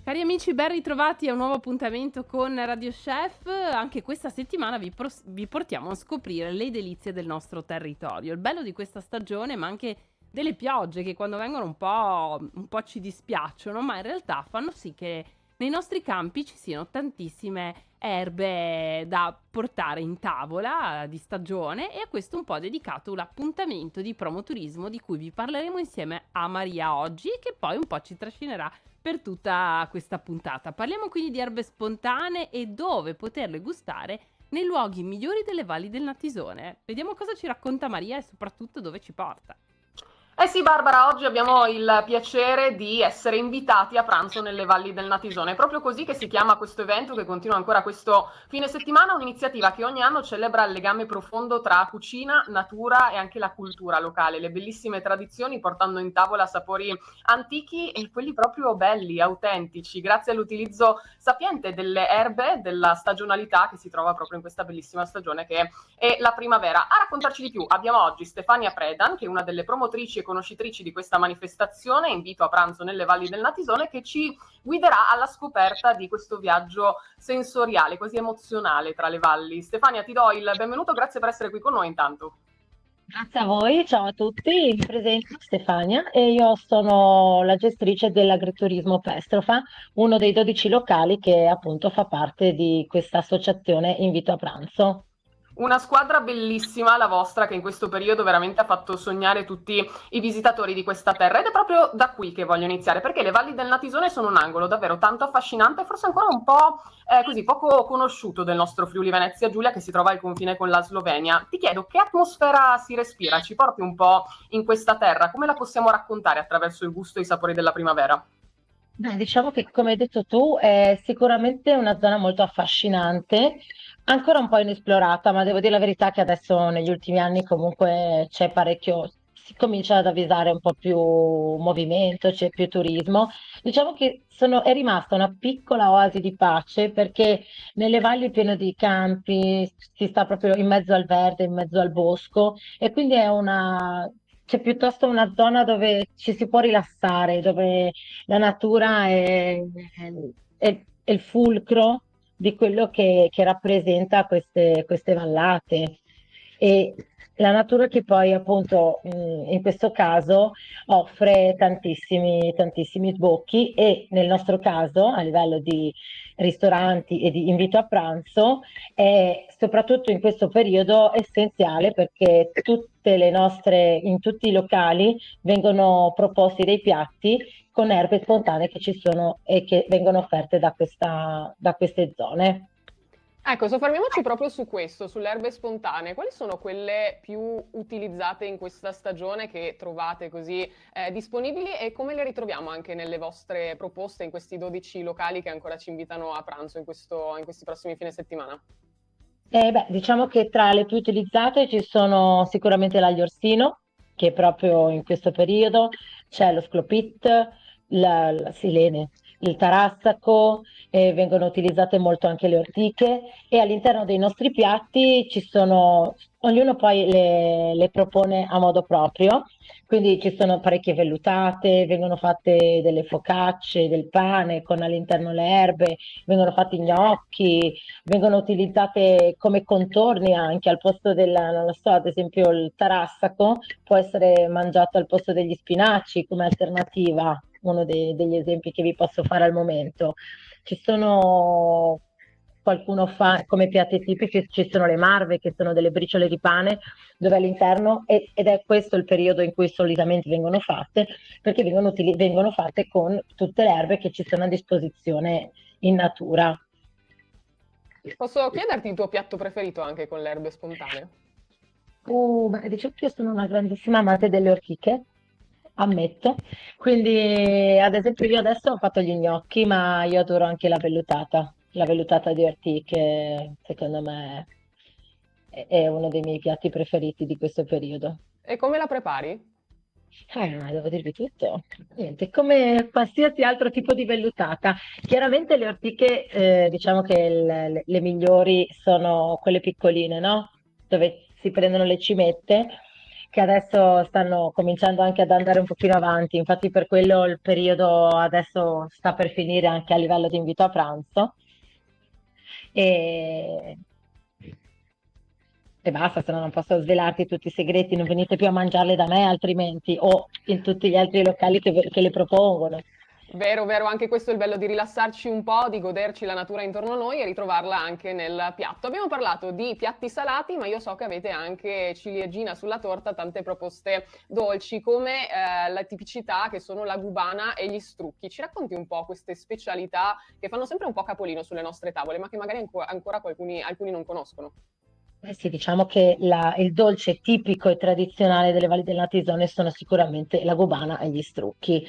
Cari amici, ben ritrovati a un nuovo appuntamento con Radio Chef. Anche questa settimana vi portiamo a scoprire le delizie del nostro territorio. Il bello di questa stagione, ma anche delle piogge che quando vengono un po' ci dispiacciono, ma in realtà fanno sì che nei nostri campi ci siano tantissime erbe da portare in tavola di stagione, e a questo un po' dedicato l'appuntamento di Promoturismo di cui vi parleremo insieme a Maria oggi, che poi un po' ci trascinerà per tutta questa puntata. Parliamo quindi di erbe spontanee e dove poterle gustare nei luoghi migliori delle valli del Natisone. Vediamo cosa ci racconta Maria e soprattutto dove ci porta. Eh sì, Barbara, oggi abbiamo il piacere di essere invitati a pranzo nelle valli del Natisone. È proprio così che si chiama questo evento che continua ancora questo fine settimana, un'iniziativa che ogni anno celebra il legame profondo tra cucina, natura e anche la cultura locale, le bellissime tradizioni portando in tavola sapori antichi e quelli proprio belli, autentici, grazie all'utilizzo sapiente delle erbe, della stagionalità che si trova proprio in questa bellissima stagione che è la primavera. A raccontarci di più abbiamo oggi Stefania Predan, che è una delle promotrici e conoscitrici di questa manifestazione, invito a pranzo nelle valli del Natisone, che ci guiderà alla scoperta di questo viaggio sensoriale, così emozionale tra le valli. Stefania, ti do il benvenuto, grazie per essere qui con noi intanto. Grazie a voi, ciao a tutti, mi presento Stefania e io sono la gestrice dell'agriturismo Pestrofa, uno dei 12 locali che appunto fa parte di questa associazione Invito a Pranzo. Una squadra bellissima la vostra, che in questo periodo veramente ha fatto sognare tutti i visitatori di questa terra, ed è proprio da qui che voglio iniziare, perché le valli del Natisone sono un angolo davvero tanto affascinante, forse ancora un po' così poco conosciuto del nostro Friuli Venezia Giulia, che si trova al confine con la Slovenia. Ti chiedo che atmosfera si respira, ci porti un po' in questa terra, come la possiamo raccontare attraverso il gusto e i sapori della primavera? Beh, diciamo che come hai detto tu è sicuramente una zona molto affascinante, ancora un po' inesplorata, ma devo dire la verità che adesso negli ultimi anni comunque c'è parecchio, si comincia ad avvisare un po' più movimento, c'è più turismo. Diciamo che è rimasta una piccola oasi di pace perché nelle valli piene di campi si sta proprio in mezzo al verde, in mezzo al bosco e quindi c'è piuttosto una zona dove ci si può rilassare, dove la natura è il fulcro di quello che rappresenta queste vallate. E la natura che poi appunto in questo caso offre tantissimi sbocchi e nel nostro caso a livello di ristoranti e di invito a pranzo è soprattutto in questo periodo essenziale perché in tutti i locali vengono proposti dei piatti con erbe spontanee che ci sono e che vengono offerte da queste zone. Ecco, soffermiamoci proprio su questo, sulle erbe spontanee. Quali sono quelle più utilizzate in questa stagione che trovate così disponibili e come le ritroviamo anche nelle vostre proposte in questi 12 locali che ancora ci invitano a pranzo in questi prossimi fine settimana? Beh, diciamo che tra le più utilizzate ci sono sicuramente l'aglio orsino, che proprio in questo periodo c'è lo sclopit, la silene, il tarassaco, vengono utilizzate molto anche le ortiche e all'interno dei nostri piatti ognuno poi le propone a modo proprio, quindi ci sono parecchie vellutate, vengono fatte delle focacce, del pane con all'interno le erbe, vengono fatti gnocchi, vengono utilizzate come contorni anche al posto non lo so, ad esempio il tarassaco può essere mangiato al posto degli spinaci come alternativa, degli esempi che vi posso fare al momento. Ci sono, qualcuno fa come piatti tipici, ci sono le marve che sono delle briciole di pane dove all'interno, ed è questo il periodo in cui solitamente vengono fatte, perché vengono fatte con tutte le erbe che ci sono a disposizione in natura. Posso chiederti il tuo piatto preferito anche con le erbe spontanee? Beh, diciamo che io sono una grandissima amante delle ortiche, ammetto. Quindi, ad esempio, io adesso ho fatto gli gnocchi, ma io adoro anche la vellutata. La vellutata di ortiche, secondo me, è uno dei miei piatti preferiti di questo periodo. E come la prepari? Devo dirvi tutto. Niente, come qualsiasi altro tipo di vellutata. Chiaramente le ortiche, diciamo che le migliori sono quelle piccoline, no? Dove si prendono le cimette che adesso stanno cominciando anche ad andare un pochino avanti, infatti per quello il periodo adesso sta per finire anche a livello di invito a pranzo. E, e basta, se no non posso svelarti tutti i segreti, non venite più a mangiarle da me altrimenti, o in tutti gli altri locali che le propongono. Vero, vero, anche questo è il bello di rilassarci un po', di goderci la natura intorno a noi e ritrovarla anche nel piatto. Abbiamo parlato di piatti salati, ma io so che avete anche ciliegina sulla torta, tante proposte dolci, come la tipicità che sono la gubana e gli strucchi. Ci racconti un po' queste specialità che fanno sempre un po' capolino sulle nostre tavole, ma che magari ancora alcuni non conoscono? Eh sì, diciamo che il dolce tipico e tradizionale delle Valli del Natisone sono sicuramente la gubana e gli strucchi.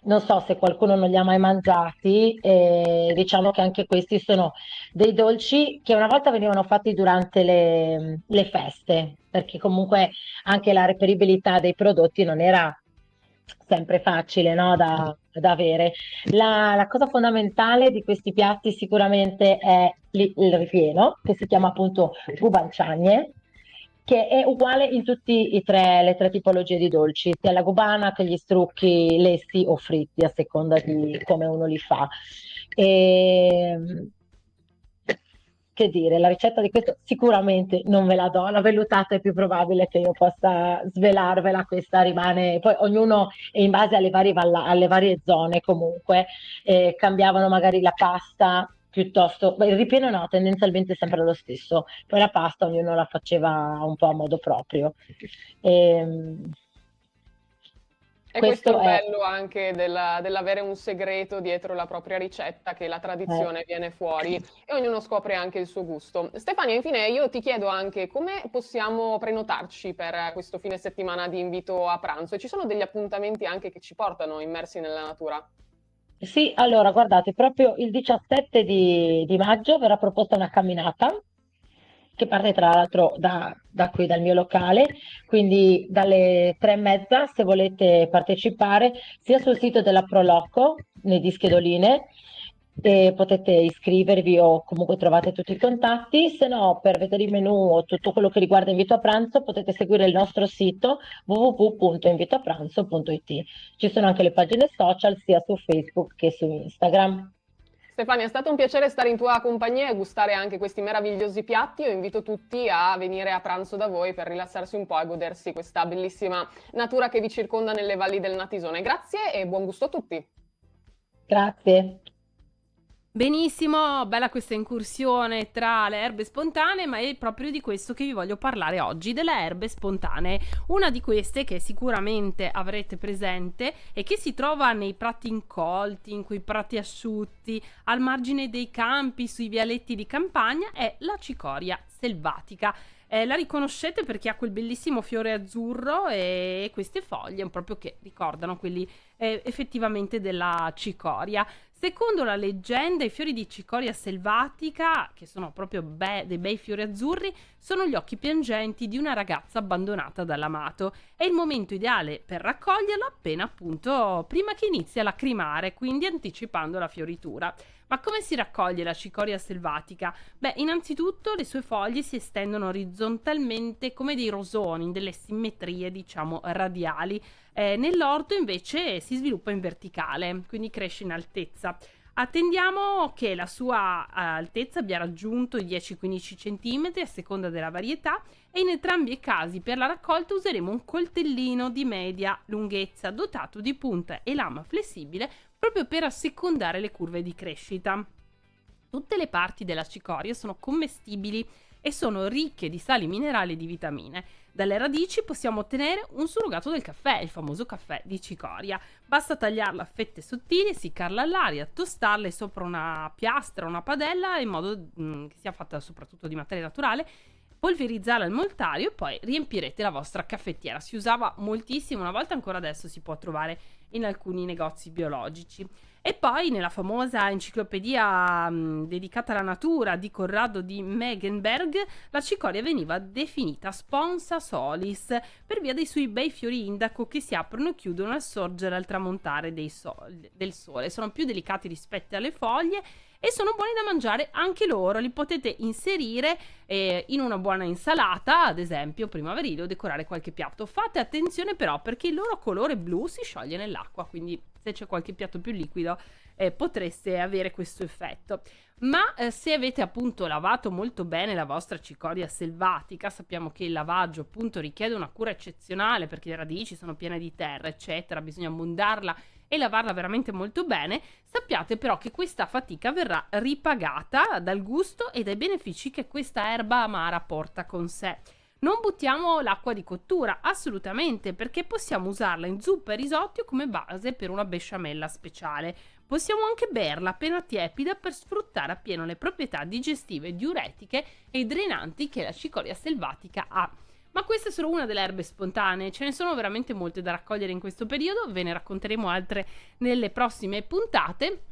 Non so se qualcuno non li ha mai mangiati, diciamo che anche questi sono dei dolci che una volta venivano fatti durante le feste, perché comunque anche la reperibilità dei prodotti non era sempre facile, no, da avere. La cosa fondamentale di questi piatti sicuramente è il ripieno, che si chiama appunto gubanciagne, che è uguale in tutte le tre tipologie di dolci, sia la gubana che gli strucchi lessi o fritti, a seconda di come uno li fa. E, che dire, la ricetta di questo sicuramente non ve la do, la vellutata è più probabile che io possa svelarvela, questa rimane, poi ognuno in base alle varie zone comunque, cambiavano magari la pasta piuttosto, beh, il ripieno no, tendenzialmente sempre lo stesso, poi la pasta ognuno la faceva un po' a modo proprio. Ehm, E questo è questo il è, bello anche dell'avere un segreto dietro la propria ricetta, che la eh, tradizione viene fuori e ognuno scopre anche il suo gusto. Stefania, infine io ti chiedo anche come possiamo prenotarci per questo fine settimana di invito a pranzo, e ci sono degli appuntamenti anche che ci portano immersi nella natura? Sì, allora guardate, proprio il 17 di maggio verrà proposta una camminata che parte tra l'altro da qui, dal mio locale, quindi dalle 3:30 se volete partecipare sia sul sito della Proloco, nei Dischedoline, e potete iscrivervi o comunque trovate tutti i contatti, se no per vedere i menu o tutto quello che riguarda invito a pranzo potete seguire il nostro sito www.invitoapranzo.it. Ci sono anche le pagine social sia su Facebook che su Instagram. Stefania, è stato un piacere stare in tua compagnia e gustare anche questi meravigliosi piatti. Io invito tutti a venire a pranzo da voi per rilassarsi un po' e godersi questa bellissima natura che vi circonda nelle valli del Natisone. Grazie e buon gusto a tutti. Grazie. Benissimo, bella questa incursione tra le erbe spontanee, ma è proprio di questo che vi voglio parlare oggi, delle erbe spontanee. Una di queste che sicuramente avrete presente e che si trova nei prati incolti, in quei prati asciutti, al margine dei campi, sui vialetti di campagna, è la cicoria selvatica. La riconoscete perché ha quel bellissimo fiore azzurro e queste foglie proprio che ricordano quelli effettivamente della cicoria. Secondo la leggenda, i fiori di cicoria selvatica, che sono proprio dei bei fiori azzurri, sono gli occhi piangenti di una ragazza abbandonata dall'amato. È il momento ideale per raccoglierlo appena appunto prima che inizi a lacrimare, quindi anticipando la fioritura. Ma come si raccoglie la cicoria selvatica? Beh, innanzitutto le sue foglie si estendono orizzontalmente come dei rosoni, in delle simmetrie, diciamo, radiali. Nell'orto invece si sviluppa in verticale, quindi cresce in altezza. Attendiamo che la sua altezza abbia raggiunto i 10-15 cm a seconda della varietà e in entrambi i casi per la raccolta useremo un coltellino di media lunghezza dotato di punta e lama flessibile proprio per assecondare le curve di crescita. Tutte le parti della cicoria sono commestibili e sono ricche di sali minerali e di vitamine. Dalle radici possiamo ottenere un surrogato del caffè, il famoso caffè di cicoria. Basta tagliarla a fette sottili, essiccarla all'aria, tostarle sopra una piastra o una padella in modo che sia fatta soprattutto di materia naturale, polverizzarla al moltario e poi riempirete la vostra caffettiera. Si usava moltissimo, una volta, ancora adesso si può trovare in alcuni negozi biologici. E poi nella famosa enciclopedia dedicata alla natura di Corrado di Megenberg, la cicoria veniva definita sponsa solis per via dei suoi bei fiori indaco che si aprono e chiudono al sorgere e al tramontare del sole. Sono più delicati rispetto alle foglie e sono buoni da mangiare anche loro. Li potete inserire in una buona insalata, ad esempio primaverile, o decorare qualche piatto. Fate attenzione però, perché il loro colore blu si scioglie nell'acqua, quindi se c'è qualche piatto più liquido potreste avere questo effetto. Ma se avete appunto lavato molto bene la vostra cicoria selvatica, sappiamo che il lavaggio appunto richiede una cura eccezionale, perché le radici sono piene di terra eccetera, bisogna mondarla e lavarla veramente molto bene. Sappiate però che questa fatica verrà ripagata dal gusto e dai benefici che questa erba amara porta con sé. Non buttiamo l'acqua di cottura, assolutamente, perché possiamo usarla in zuppa e risotti o come base per una besciamella speciale. Possiamo anche berla appena tiepida per sfruttare appieno le proprietà digestive, diuretiche e drenanti che la cicoria selvatica ha. Ma questa è solo una delle erbe spontanee, ce ne sono veramente molte da raccogliere in questo periodo, ve ne racconteremo altre nelle prossime puntate.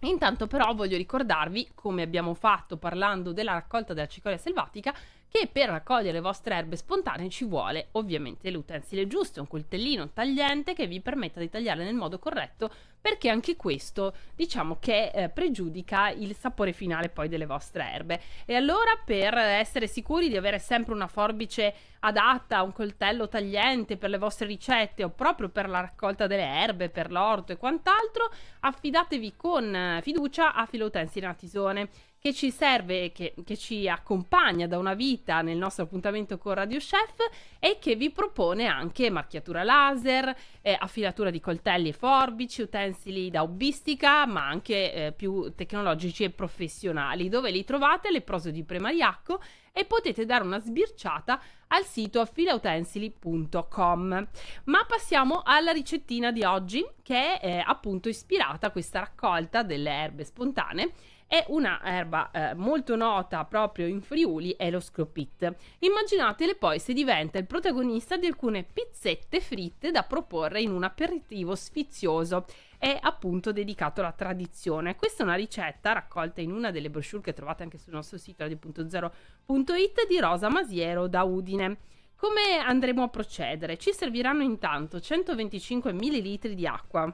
Intanto però voglio ricordarvi, come abbiamo fatto parlando della raccolta della cicoria selvatica, che per raccogliere le vostre erbe spontanee ci vuole ovviamente l'utensile giusto, un coltellino tagliente che vi permetta di tagliarle nel modo corretto, perché anche questo diciamo che pregiudica il sapore finale poi delle vostre erbe. E allora, per essere sicuri di avere sempre una forbice adatta, un coltello tagliente per le vostre ricette o proprio per la raccolta delle erbe, per l'orto e quant'altro, affidatevi con fiducia a Filoutensili Natisone, che ci serve, che ci accompagna da una vita nel nostro appuntamento con Radio Chef e che vi propone anche marchiatura laser, affilatura di coltelli e forbici, utensili da hobbistica, ma anche più tecnologici e professionali, dove li trovate alle Prose di Premariacco e potete dare una sbirciata al sito filautensili.com. Ma passiamo alla ricettina di oggi, che è appunto ispirata a questa raccolta delle erbe spontanee. È una erba molto nota proprio in Friuli, è lo scropit. Immaginatele poi se diventa il protagonista di alcune pizzette fritte da proporre in un aperitivo sfizioso. È appunto dedicato alla tradizione. Questa è una ricetta raccolta in una delle brochure che trovate anche sul nostro sito radio.0.it di Rosa Masiero da Udine. Come andremo a procedere? Ci serviranno intanto 125 ml di acqua,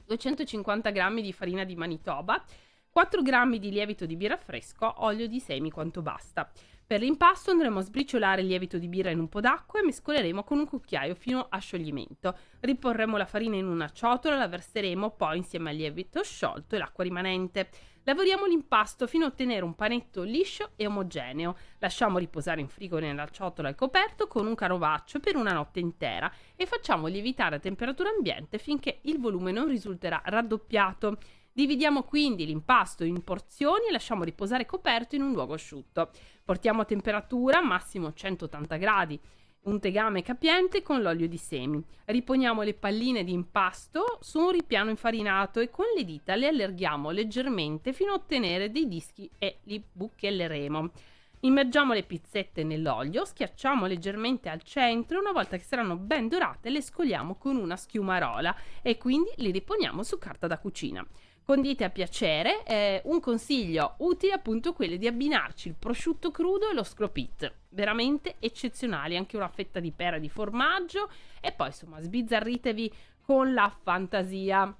250 g di farina di Manitoba, 4 g di lievito di birra fresco, olio di semi quanto basta. Per l'impasto andremo a sbriciolare il lievito di birra in un po' d'acqua e mescoleremo con un cucchiaio fino a scioglimento. Riporremo la farina in una ciotola e la verseremo poi insieme al lievito sciolto e l'acqua rimanente. Lavoriamo l'impasto fino a ottenere un panetto liscio e omogeneo. Lasciamo riposare in frigo nella ciotola al coperto con un carovaccio per una notte intera e facciamo lievitare a temperatura ambiente finché il volume non risulterà raddoppiato. Dividiamo quindi l'impasto in porzioni e lasciamo riposare coperto in un luogo asciutto. Portiamo a temperatura massimo 180 gradi, un tegame capiente con l'olio di semi. Riponiamo le palline di impasto su un ripiano infarinato e con le dita le allarghiamo leggermente fino a ottenere dei dischi e li buchelleremo. Immergiamo le pizzette nell'olio, schiacciamo leggermente al centro e una volta che saranno ben dorate le scoliamo con una schiumarola e quindi li riponiamo su carta da cucina. Condite a piacere, un consiglio utile appunto quello di abbinarci il prosciutto crudo e lo scropit, veramente eccezionali, anche una fetta di pera di formaggio e poi insomma sbizzarritevi con la fantasia.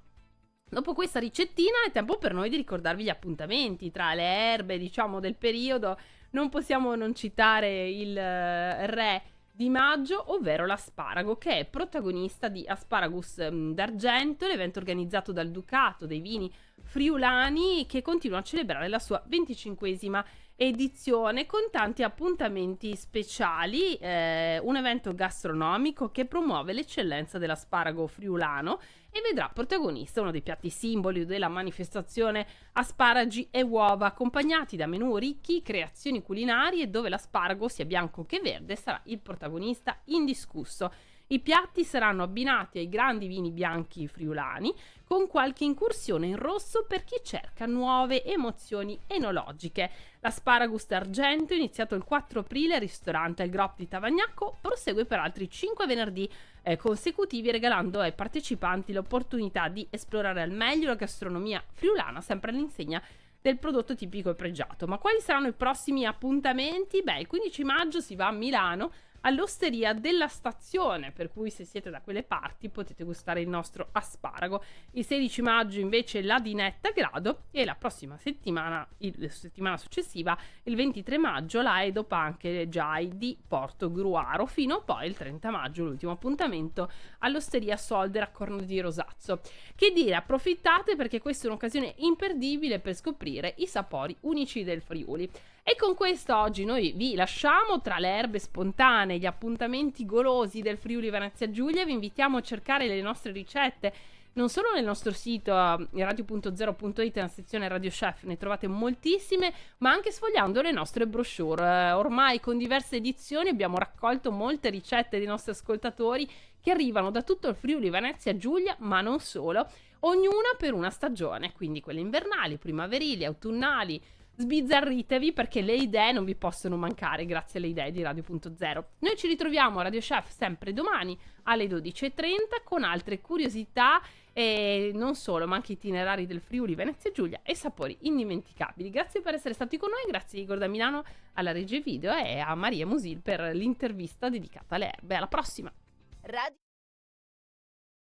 Dopo questa ricettina è tempo per noi di ricordarvi gli appuntamenti tra le erbe diciamo del periodo. Non possiamo non citare il re di maggio, ovvero l'asparago, che è protagonista di Asparagus d'Argento, l'evento organizzato dal Ducato dei Vini Friulani, che continua a celebrare la sua 25esima edizione con tanti appuntamenti speciali, un evento gastronomico che promuove l'eccellenza dell'asparago friulano e vedrà protagonista uno dei piatti simboli della manifestazione asparagi e uova, accompagnati da menù ricchi, creazioni culinarie dove l'asparago, sia bianco che verde, sarà il protagonista indiscusso. I piatti saranno abbinati ai grandi vini bianchi friulani, con qualche incursione in rosso per chi cerca nuove emozioni enologiche. L'Asparagus d'Argento, iniziato il 4 aprile al ristorante al Grop di Tavagnacco, prosegue per altri 5 venerdì consecutivi, regalando ai partecipanti l'opportunità di esplorare al meglio la gastronomia friulana, sempre all'insegna del prodotto tipico e pregiato. Ma quali saranno i prossimi appuntamenti? Beh, il 15 maggio si va a Milano all'Osteria della Stazione, per cui se siete da quelle parti potete gustare il nostro asparago. Il 16 maggio invece la Dinetta a Grado, e la prossima settimana, la settimana successiva, il 23 maggio, la Edopunk Jai di Portogruaro, fino poi il 30 maggio, l'ultimo appuntamento, all'Osteria Solder a Corno di Rosazzo. Che dire, approfittate perché questa è un'occasione imperdibile per scoprire i sapori unici del Friuli. E con questo oggi noi vi lasciamo tra le erbe spontanee, gli appuntamenti golosi del Friuli Venezia Giulia. Vi invitiamo a cercare le nostre ricette non solo nel nostro sito radio.0.it, nella sezione Radio Chef ne trovate moltissime, ma anche sfogliando le nostre brochure. Ormai con diverse edizioni abbiamo raccolto molte ricette dei nostri ascoltatori che arrivano da tutto il Friuli Venezia Giulia, ma non solo, ognuna per una stagione, quindi quelle invernali, primaverili, autunnali. Sbizzarritevi perché le idee non vi possono mancare grazie alle idee di Radio.0. Noi ci ritroviamo a Radio Chef sempre domani alle 12.30 con altre curiosità e non solo, ma anche itinerari del Friuli Venezia Giulia e sapori indimenticabili. Grazie per essere stati con noi, grazie a Igor da Milano alla regia video e a Maria Musil per l'intervista dedicata alle erbe. Alla prossima!